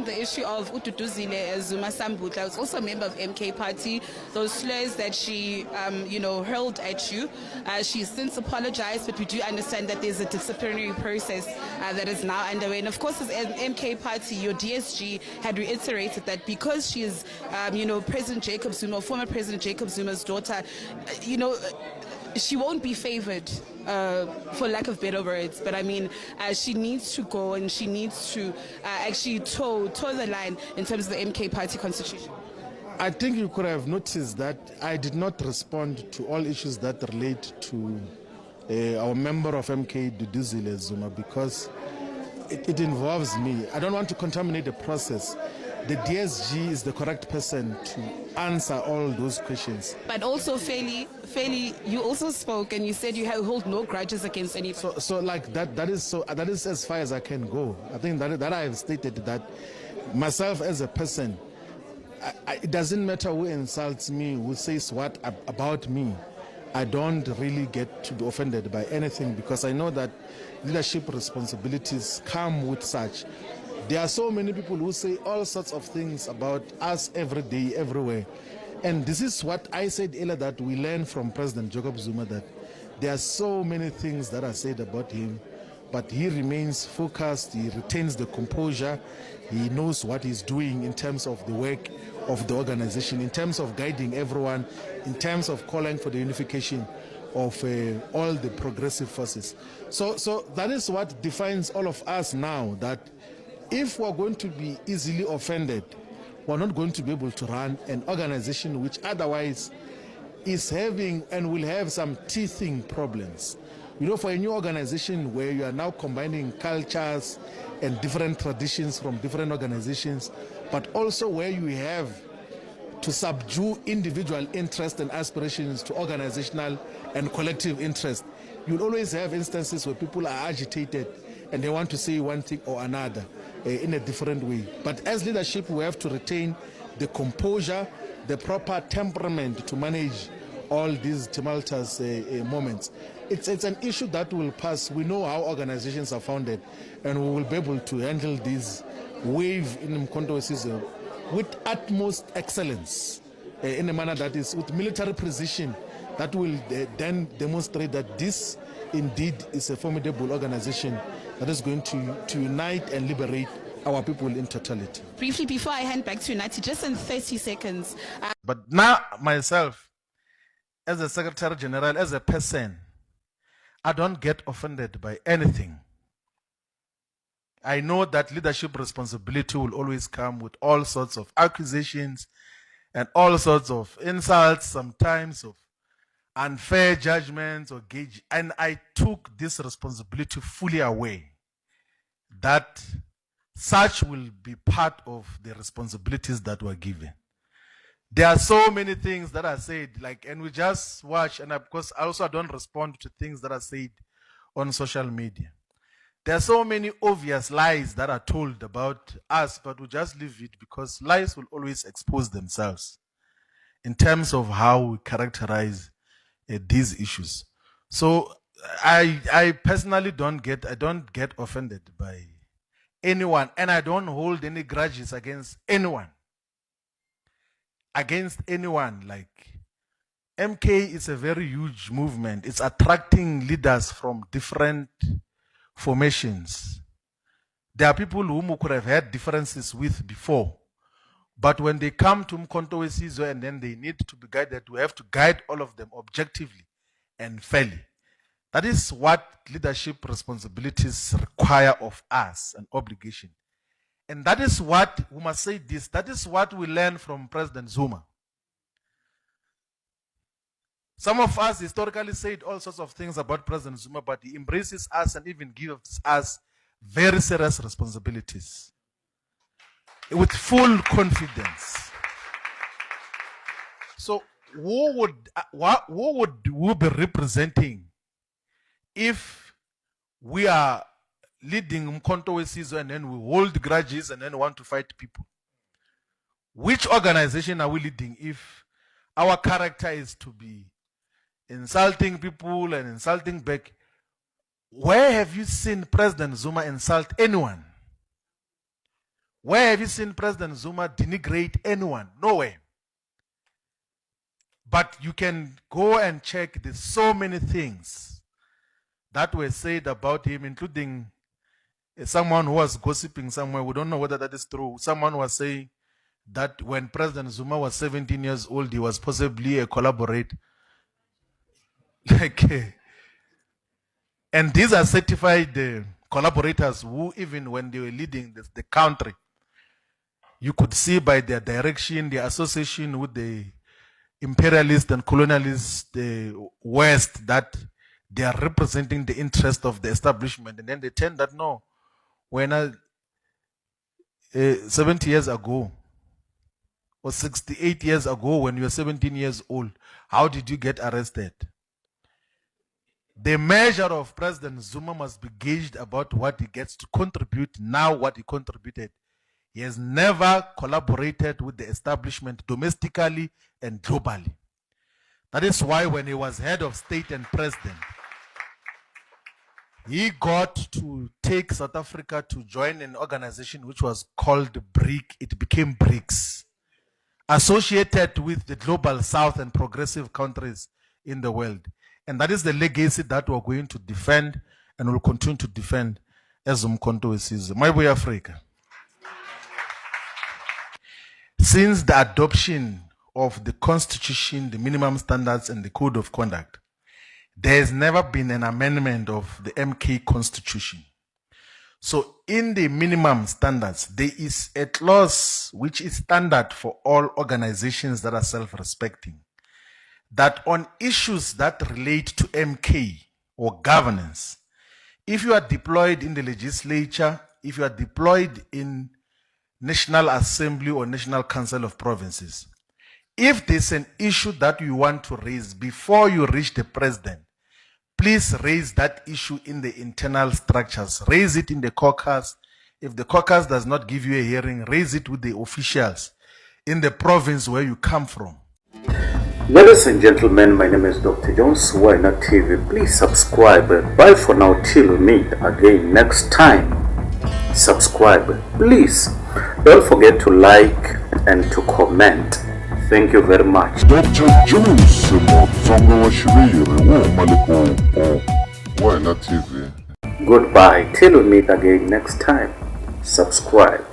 on the issue of Duduzile Zuma Sambudla, who's also a member of MK Party, those slurs that she, hurled at you. She's since apologized, but we do understand that there's a disciplinary process that is now underway. And of course, as an MK Party, your DSG had reiterated that because she is, President Jacob Zuma, former President Jacob Zuma's daughter, she won't be favored, for lack of better words. But I mean, she needs to go and she needs to actually toe the line in terms of the MK Party constitution. I think you could have noticed that I did not respond to all issues that relate to our member of MK, Duduzile Zuma, because it involves me. I don't want to contaminate the process. The DSG is the correct person to answer all those questions. But also, Feli, you also spoke and you said you hold no grudges against anybody. So like that is as far as I can go. I think that I have stated that myself as a person, it doesn't matter who insults me, who says what about me. I don't really get to be offended by anything because I know that leadership responsibilities come with such. There are so many people who say all sorts of things about us every day, everywhere. And this is what I said earlier, that we learned from President Jacob Zuma, that there are so many things that are said about him, but he remains focused, he retains the composure, he knows what he's doing in terms of the work of the organization, in terms of guiding everyone, in terms of calling for the unification of all the progressive forces. So that is what defines all of us now, that if we're going to be easily offended, we're not going to be able to run an organization which otherwise is having and will have some teething problems. For a new organization where you are now combining cultures and different traditions from different organizations, but also where you have to subdue individual interest and aspirations to organizational and collective interest, you'll always have instances where people are agitated and they want to say one thing or another in a different way. But as leadership, we have to retain the composure, the proper temperament to manage all these tumultuous moments. It's an issue that will pass. We know how organizations are founded, and we will be able to handle this wave in Mkhonto season with utmost excellence, in a manner that is with military precision, that will then demonstrate that this indeed is a formidable organization that is going to unite and liberate our people in totality. Briefly, before I hand back to Unati, just in 30 seconds. But now, myself, as a Secretary General, as a person, I don't get offended by anything. I know that leadership responsibility will always come with all sorts of accusations and all sorts of insults, sometimes of unfair judgments or gauge. And I took this responsibility fully aware that such will be part of the responsibilities that were given. There are so many things that are said, and we just watch, and of course, I don't respond to things that are said on social media. There are so many obvious lies that are told about us, but we just leave it because lies will always expose themselves in terms of how we characterize these issues. So I personally don't get offended by anyone, and I don't hold any grudges against anyone. MK is a very huge movement. It's attracting leaders from different formations. There are people whom we could have had differences with before, but when they come to Mkhonto Wesizwe and then they need to be guided, we have to guide all of them objectively and fairly. That is what leadership responsibilities require of us, an obligation. And that is what, we must say this, that is what we learned from President Zuma. Some of us historically said all sorts of things about President Zuma, but he embraces us and even gives us very serious responsibilities with full confidence. So who would we be representing if we are leading Mkhonto Wesizwe and then we hold grudges and then want to fight people? Which organization are we leading if our character is to be insulting people and insulting back? Where have you seen President Zuma insult anyone? Where have you seen President Zuma denigrate anyone? Nowhere. But you can go and check. There's so many things that were said about him, including someone who was gossiping somewhere. We don't know whether that is true. Someone was saying that when President Zuma was 17 years old, he was possibly a collaborator. And these are certified collaborators who, even when they were leading the country, you could see by their direction, their association with the imperialist and colonialist West, that they are representing the interest of the establishment. And then they tend that, no, when 70 years ago or 68 years ago, when you were 17 years old, how did you get arrested? The measure of President Zuma must be gauged about what he gets to contribute now, what he contributed. He has never collaborated with the establishment domestically and globally. That is why when he was head of state and president, he got to take South Africa to join an organization which was called BRIC. It became BRICS, associated with the global south and progressive countries in the world. And that is the legacy that we're going to defend and will continue to defend as Umkhonto weSizwe. My boy Africa. Since the adoption of the Constitution, the minimum standards, and the Code of Conduct, there has never been an amendment of the MK Constitution. So in the minimum standards, there is a clause which is standard for all organizations that are self-respecting, that on issues that relate to MK or governance, if you are deployed in the legislature, if you are deployed in National Assembly or National Council of Provinces, if there's an issue that you want to raise before you reach the president, please raise that issue in the internal structures. Raise it in the caucus. If the caucus does not give you a hearing, raise it with the officials in the province where you come from. Ladies and gentlemen, my name is Dr. Jones. Why Not TV. Please subscribe. Bye for now till we meet again next time. Subscribe, please. Don't forget to like and to comment. Thank you very much. Dr. Jones, Why Not TV. Goodbye till we meet again next time. Subscribe.